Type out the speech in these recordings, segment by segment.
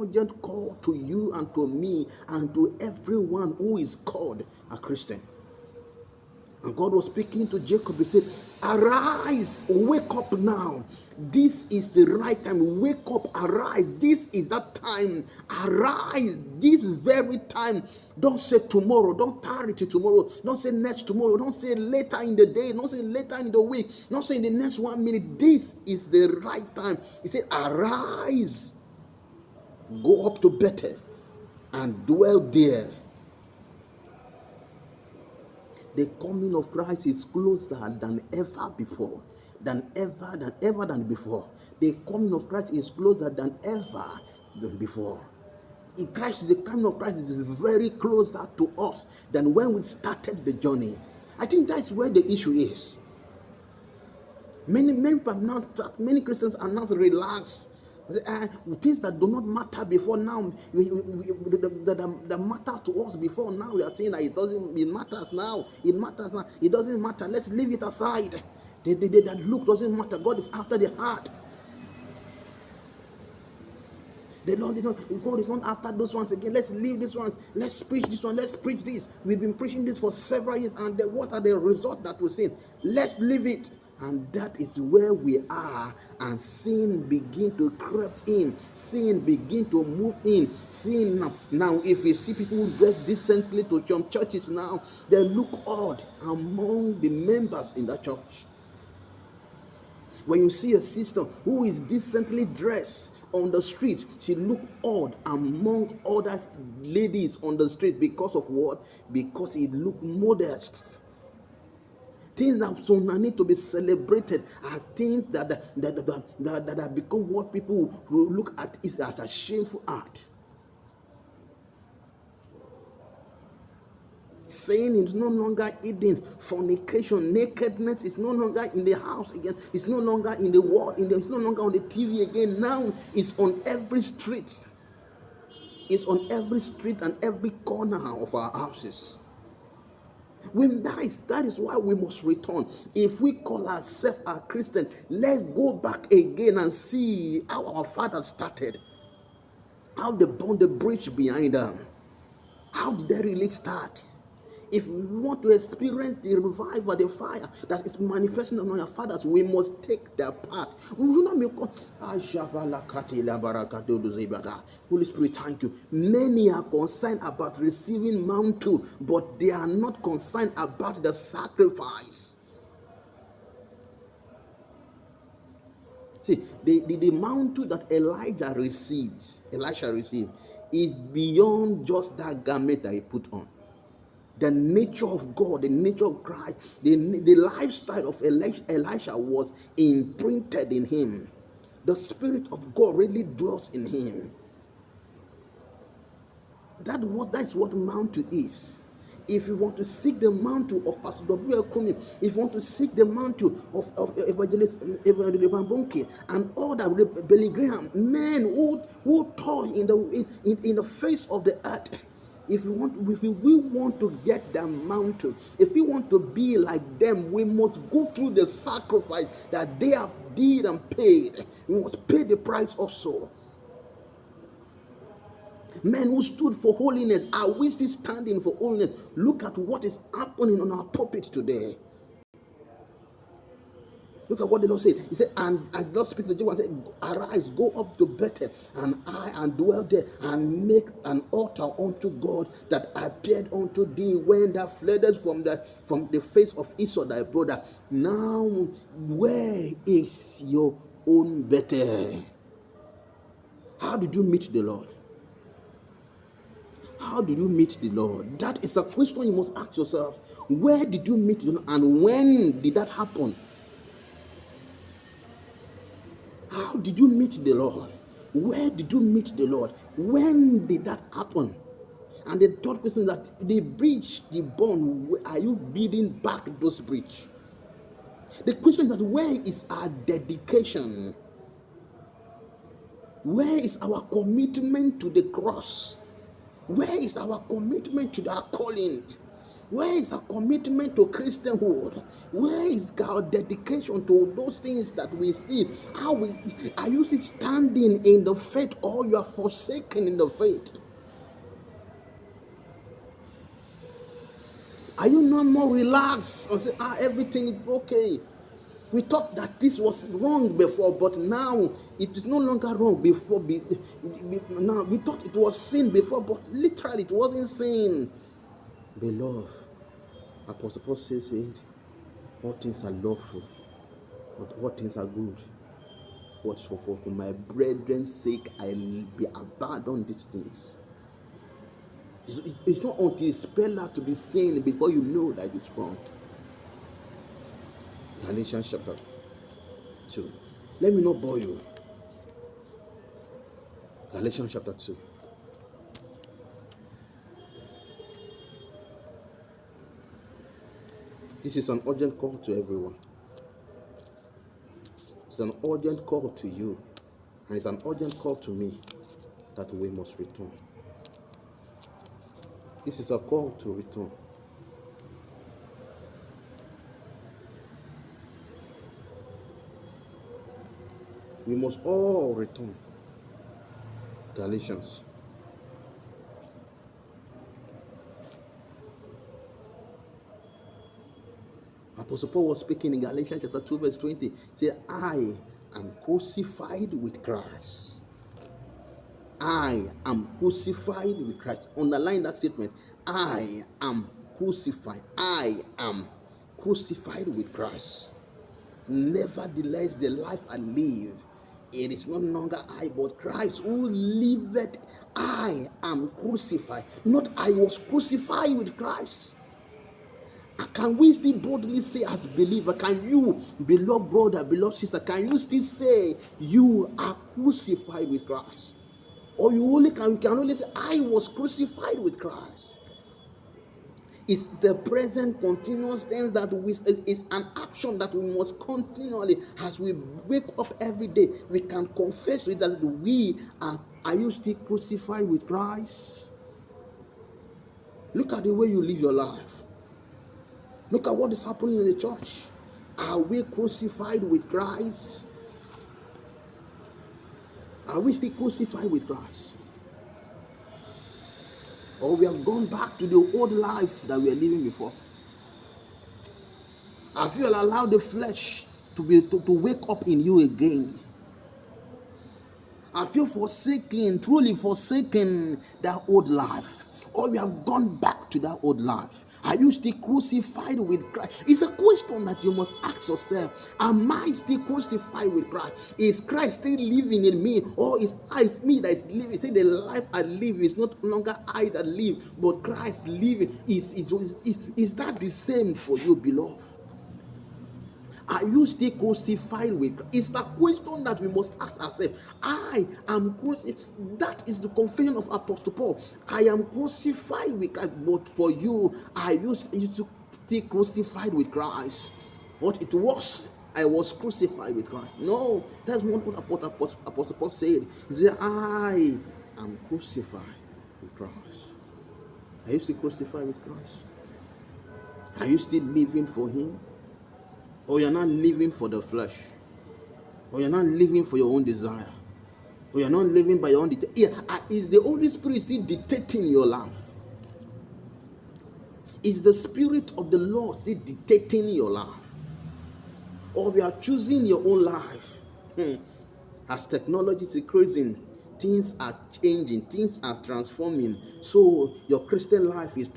urgent call to you and to me and to everyone who is called a Christian. And God was speaking to Jacob. He said, arise, wake up now. This is the right time. Wake up, arise. This is that time. Arise, this very time. Don't say tomorrow. Don't tarry to tomorrow. Don't say next tomorrow. Don't say later in the day. Don't say later in the week. Don't say in the next 1 minute. This is the right time. He said, arise, go up to Bethel and dwell there. The coming of Christ is closer than ever before. Than before. The coming of Christ is closer than ever than before. The coming of Christ is very closer to us than when we started the journey. I think that's where the issue is. Many Christians are not relaxed. Things that do not matter before now, that matter to us before now, we are saying that it matters now. It matters now. It doesn't matter. Let's leave it aside. That look doesn't matter. God is after the heart. God is not after those ones again. Let's leave these ones. Let's preach this one. Let's preach this. We've been preaching this for several years, and what are the results that we're seeing? Let's leave it. And that is where we are, and sin begin to creep in. Sin begin to move in. Sin now, if we see people who dress decently to some churches now, they look odd among the members in that church. When you see a sister who is decently dressed on the street, she look odd among other ladies on the street because of what? Because it look modest. Things that so need to be celebrated are things that have become what people will look at it as a shameful act. Sin is no longer hidden. Fornication, nakedness is no longer in the house again. It's no longer in the world. It's no longer on the TV again. Now it's on every street. It's on every street and every corner of our houses. That is why we must return. If we call ourselves a Christian, let's go back again and see how our fathers started. How they burned the bridge behind them. How did they really start? If we want to experience the revival, the fire that is manifesting among our fathers, we must take their part. Holy Spirit, thank you. Many are concerned about receiving mantle, but they are not concerned about the sacrifice. See, the mantle that Elisha received, is beyond just that garment that he put on. The nature of God, the nature of Christ, the lifestyle of Elisha was imprinted in him. The Spirit of God really dwells in him. That's what mantle is. If you want to seek the mantle of Pastor W.L. Kumi, if you want to seek the mantle of Evangelist Bonke and all that, Billy Graham, men who toil in the face of the earth. If we want to get the mantle, if we want to be like them, we must go through the sacrifice that they have did and paid. We must pay the price also. Men who stood for holiness, are we still standing for holiness? Look at what is happening on our pulpit today. Look at what the Lord said. He said, and the Lord speak to Jacob and said, arise, go up to Bethel, and dwell there, and make an altar unto God that appeared unto thee when thou fleddest from the face of Esau thy brother. Now, where is your own Bethel? How did you meet the Lord? How did you meet the Lord? That is a question you must ask yourself. Where did you meet the Lord, and when did that happen? How did you meet the Lord? Where did you meet the Lord? When did that happen? And the third question is that the bridge, the bond, are you building back those bridges? The question is that where is our dedication? Where is our commitment to the cross? Where is our commitment to our calling? Where is our commitment to Christianhood? Where is our dedication to those things that we see? Are you still standing in the faith, or you are forsaken in the faith? Are you not more relaxed and say, everything is okay? We thought that this was wrong before, but now it is no longer wrong before. Now we thought it was sin before, but literally it wasn't sin. Beloved, Apostle Paul says it, all things are lawful, but all things are good. But for my brethren's sake, I abandon these things. It's not until it's spelled out to be sin before you know that it's wrong. Galatians chapter 2. Let me not bore you. Galatians chapter 2. This is an urgent call to everyone. It's an urgent call to you, and it's an urgent call to me that we must return. This is a call to return. We must all return. Galatians. Apostle Paul was speaking in Galatians chapter 2 verse 20. He said, I am crucified with Christ. I am crucified with Christ. Underline that statement. I am crucified. I am crucified with Christ. Nevertheless, the life I live, it is no longer I, but Christ who liveth. I am crucified. Not I was crucified with Christ. Can we still boldly say as believer, can you, beloved brother, beloved sister, can you still say you are crucified with Christ? Or you can only say, I was crucified with Christ. It's the present continuous tense that is an action that we must continually, as we wake up every day, we can confess with that we are you still crucified with Christ? Look at the way you live your life. Look at what is happening in the church. Are we crucified with Christ? Are we still crucified with Christ? Or we have gone back to the old life that we were living before? Have you allowed the flesh to wake up in you again? Have you truly forsaken that old life? Or we have gone back to that old life? Are you still crucified with Christ? It's a question that you must ask yourself. Am I still crucified with Christ? Is Christ still living in me? Or is me that is living? Say the life I live is not longer I that live, but Christ living. Is that the same for you, beloved? Are you still crucified with Christ? It's the question that we must ask ourselves. I am crucified. That is the confession of Apostle Paul. I am crucified with Christ, but for you, are you still crucified with Christ? What it was, I was crucified with Christ. No, that's not what Apostle Paul said. He said, I am crucified with Christ. Are you still crucified with Christ? Are you still living for Him? Or you're not living for the flesh? Or you're not living for your own desire? Or you're not living by your own is the Holy Spirit still dictating your life? Is the Spirit of the Lord still dictating your life? Or you are choosing your own life? As technology is increasing, things are changing, things are transforming. So your Christian life is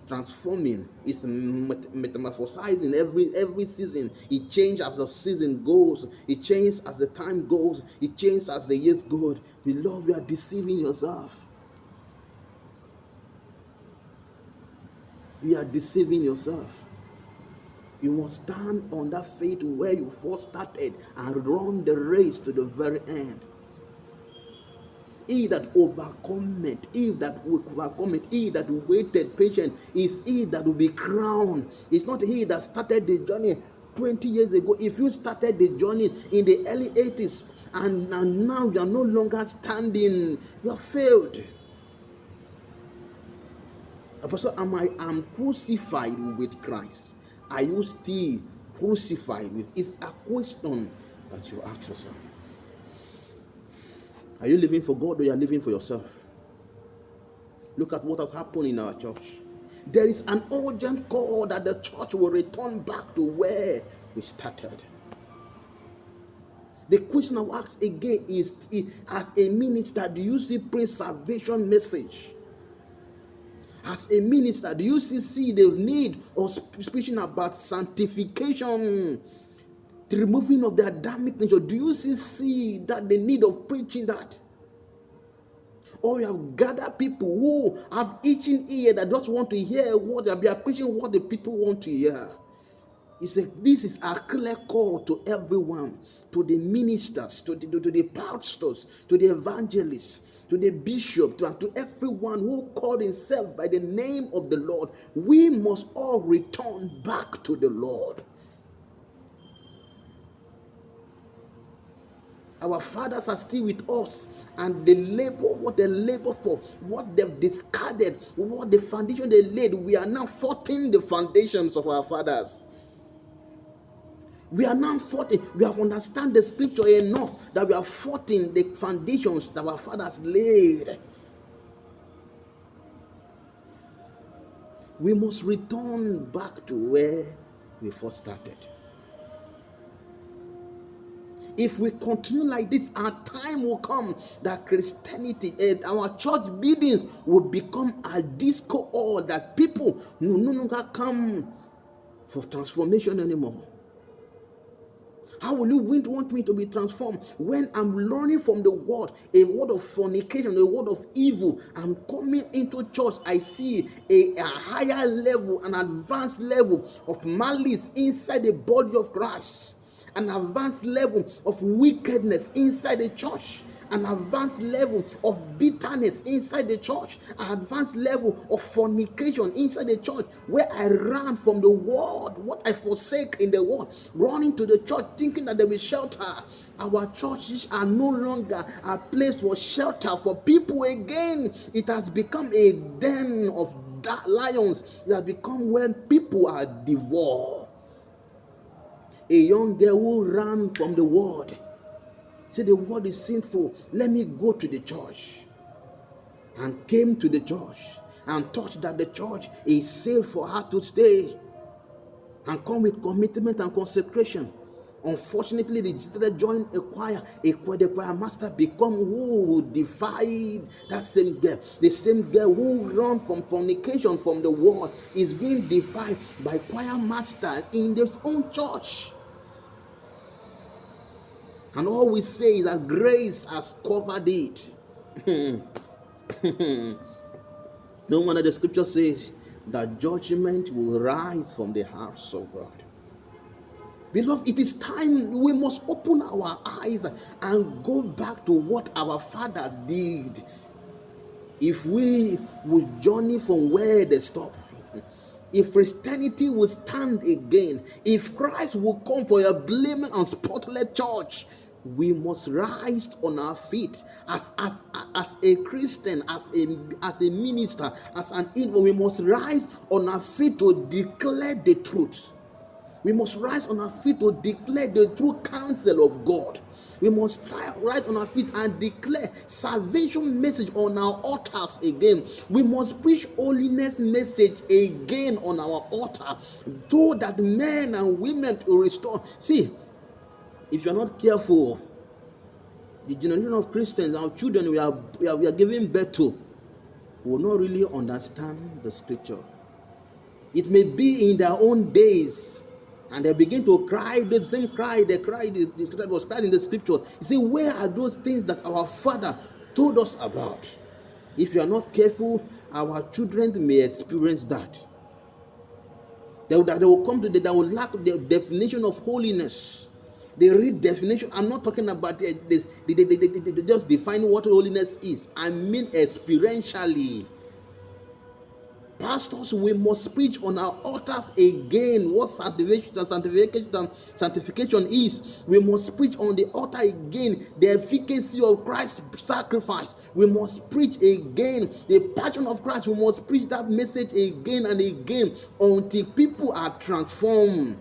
transforming, it's metamorphosizing every season. It changes as the season goes, it changes as the time goes, it changes as the years go. Beloved, you are deceiving yourself. You are deceiving yourself. You must stand on that faith where you first started and run the race to the very end. He that overcometh, he that waited patient, is he that will be crowned. It's not he that started the journey 20 years ago. If you started the journey in the early 80s and now you are no longer standing, you have failed. Apostle, am crucified with Christ. Are you still crucified with? It's a question that you ask yourself. Are you living for God or you are living for yourself? Look at what has happened in our church. There is an urgent call that the church will return back to where we started. The question I will ask again is, as a minister, do you see preservation message? As a minister, do you see the need of speaking about sanctification, the removing of the Adamic nature? Do you see that the need of preaching that? Or you have gathered people who have itching ear that just want to hear what they are preaching, what the people want to hear. This is a clear call to everyone, to the ministers, to the pastors, to the evangelists, to the bishop, and to everyone who called himself by the name of the Lord. We must all return back to the Lord. Our fathers are still with us, and they labor what they labor for, what they've discarded, what the foundation they laid. We are now forting the foundations of our fathers. We are now forting. We have understand the scripture enough that we are forting the foundations that our fathers laid. We must return back to where we first started. If we continue like this, our time will come that Christianity and our church buildings will become a disco hall that people no longer come for transformation anymore. How will you want me to be transformed when I'm learning from the word, a word of fornication, a word of evil? I'm coming into church, I see a higher level, an advanced level of malice inside the body of Christ. An advanced level of wickedness inside the church, an advanced level of bitterness inside the church, an advanced level of fornication inside the church, where I ran from the world, what I forsake in the world, running to the church thinking that there will be shelter. Our churches are no longer a place for shelter for people again. It has become a den of lions. It has become where people are devoured. A young girl who ran from the world, said the world is sinful, let me go to the church, and came to the church and thought that the church is safe for her to stay and come with commitment and consecration. Unfortunately, they decided to join a choir. The choir master become who defied that same girl. The same girl who ran from fornication from the world is being defied by choir master in their own church. And all we say is that grace has covered it. No wonder the scripture says that judgment will rise from the house of God. Beloved, it is time we must open our eyes and go back to what our fathers did. If we would journey from where they stopped, if Christianity will stand again, if Christ will come for a blaming and spotless church, we must rise on our feet as a Christian, as a minister, as an infant. We must rise on our feet to declare the truth. We must rise on our feet to declare the true counsel of God. We must rise on our feet and declare salvation message on our altars again. We must preach holiness message again on our altar, so that men and women will restore. See, if you're not careful, the generation of Christians, our children we are giving birth to, will not really understand the scripture. It may be in their own days, and they begin to cry the same cry they cried that was cried in the scripture. You see, where are those things that our father told us about? If you are not careful, our children may experience that. They will come to they will lack the definition of holiness. They read definition. I'm not talking about this. They just define what holiness is. I mean experientially. Pastors, we must preach on our altars again what sanctification is. We must preach on the altar again the efficacy of Christ's sacrifice. We must preach again the passion of Christ. We must preach that message again and again until people are transformed.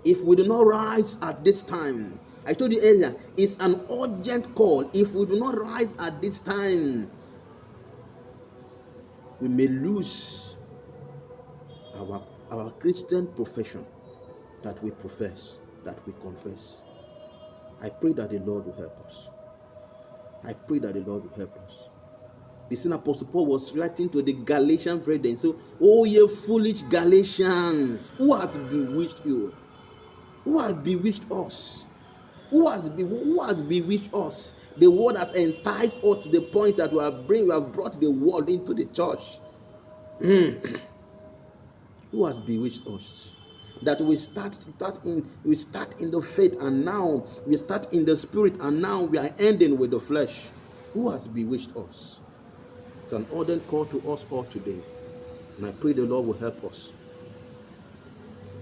If we do not rise at this time, I told you earlier, it's an urgent call. If we do not rise at this time, we may lose our Christian profession that we profess, that we confess. I pray that the Lord will help us. I pray that the Lord will help us. The same Apostle Paul was writing to the Galatian brethren. So, oh, ye foolish Galatians, who has bewitched you? Who has bewitched us? Who has bewitched us? The word has enticed us to the point that we have brought the world into the church. Who has bewitched us? That we start in the faith, and now we start in the spirit, and now we are ending with the flesh. Who has bewitched us? It's an urgent call to us all today, and I pray the Lord will help us,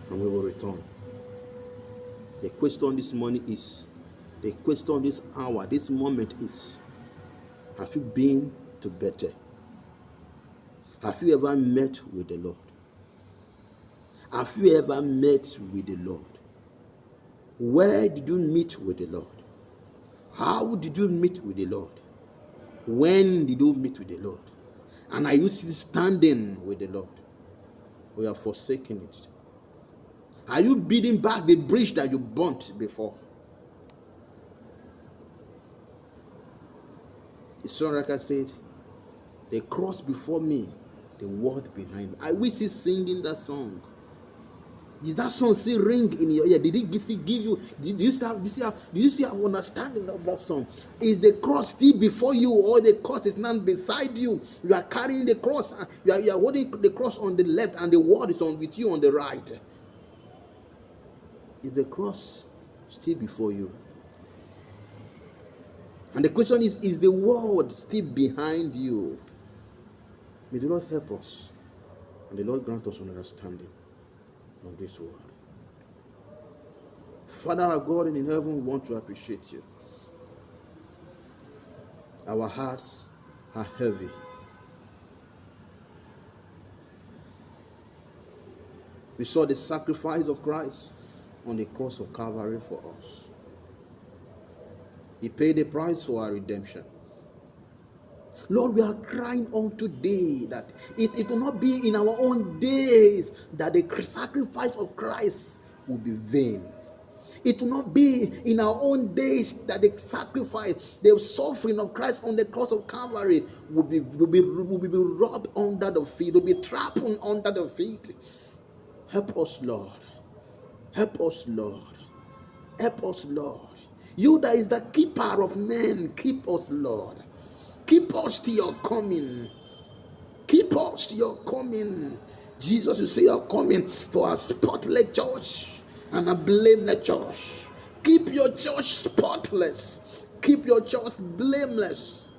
and we will return. The question this morning is, the question this hour, this moment is, have you been to Bethel? Have you ever met with the Lord? Have you ever met with the Lord? Where did you meet with the Lord? How did you meet with the Lord? When did you meet with the Lord? And are you still standing with the Lord? We are forsaking it. Are you building back the bridge that you burnt before? The songwriter said, "The cross before me, the word behind me." I wish he's singing that song. Did that song still ring in your ear? Did it still give you? Do you still have understanding of that song? Is the cross still before you, or the cross is not beside you? You are carrying the cross. You are holding the cross on the left, and the word is on with you on the right. Is the cross still before you? And the question is the word still behind you? May the Lord help us, and the Lord grant us understanding of this word. Father, our God in heaven, we want to appreciate you. Our hearts are heavy. We saw the sacrifice of Christ on the cross of Calvary for us. He paid the price for our redemption. Lord, we are crying on today that it will not be in our own days that the sacrifice of Christ will be vain. It will not be in our own days that the sacrifice, the suffering of Christ on the cross of Calvary will be rubbed under the feet, will be trampled under the feet. Help us, Lord. Help us, Lord. Help us, Lord. You that is the keeper of men, keep us, Lord. Keep us till your coming. Keep us till your coming. Jesus, you say you're coming for a spotless church and a blameless church. Keep your church spotless. Keep your church blameless.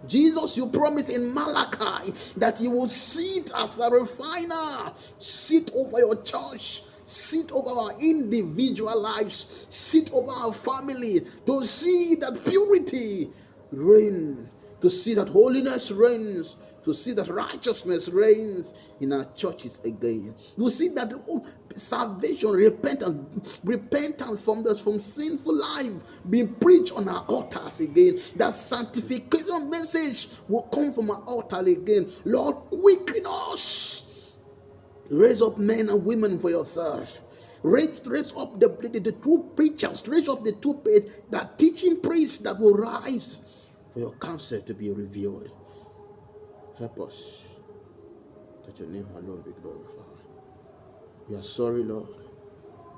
Jesus, you promise in Malachi that you will sit as a refiner. Sit over your church. Sit over our individual lives. Sit over our family to see that purity reigns, to see that holiness reigns, to see that righteousness reigns in our churches again. You see that salvation, repentance from sinful life being preached on our altars again. That sanctification message will come from our altar again. Lord, quicken us. Raise up men and women for yourself. Raise up the true preachers. Raise up the teaching priests that will rise for your counsel to be revealed. Help us that your name alone be glorified. We are sorry, Lord,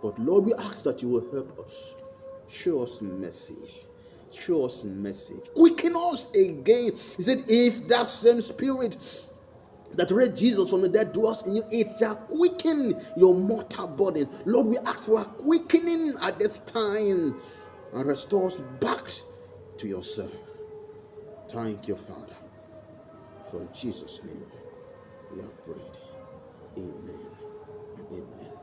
but Lord, we ask that you will help us. Show us mercy. Show us mercy. Quicken us again. He said, if that same spirit that raised Jesus from the dead dwells in you, it shall quicken your mortal body. Lord, we ask for a quickening at this time and restore us back to yourself. Thank you, Father, For in Jesus' name we have prayed. Amen and amen.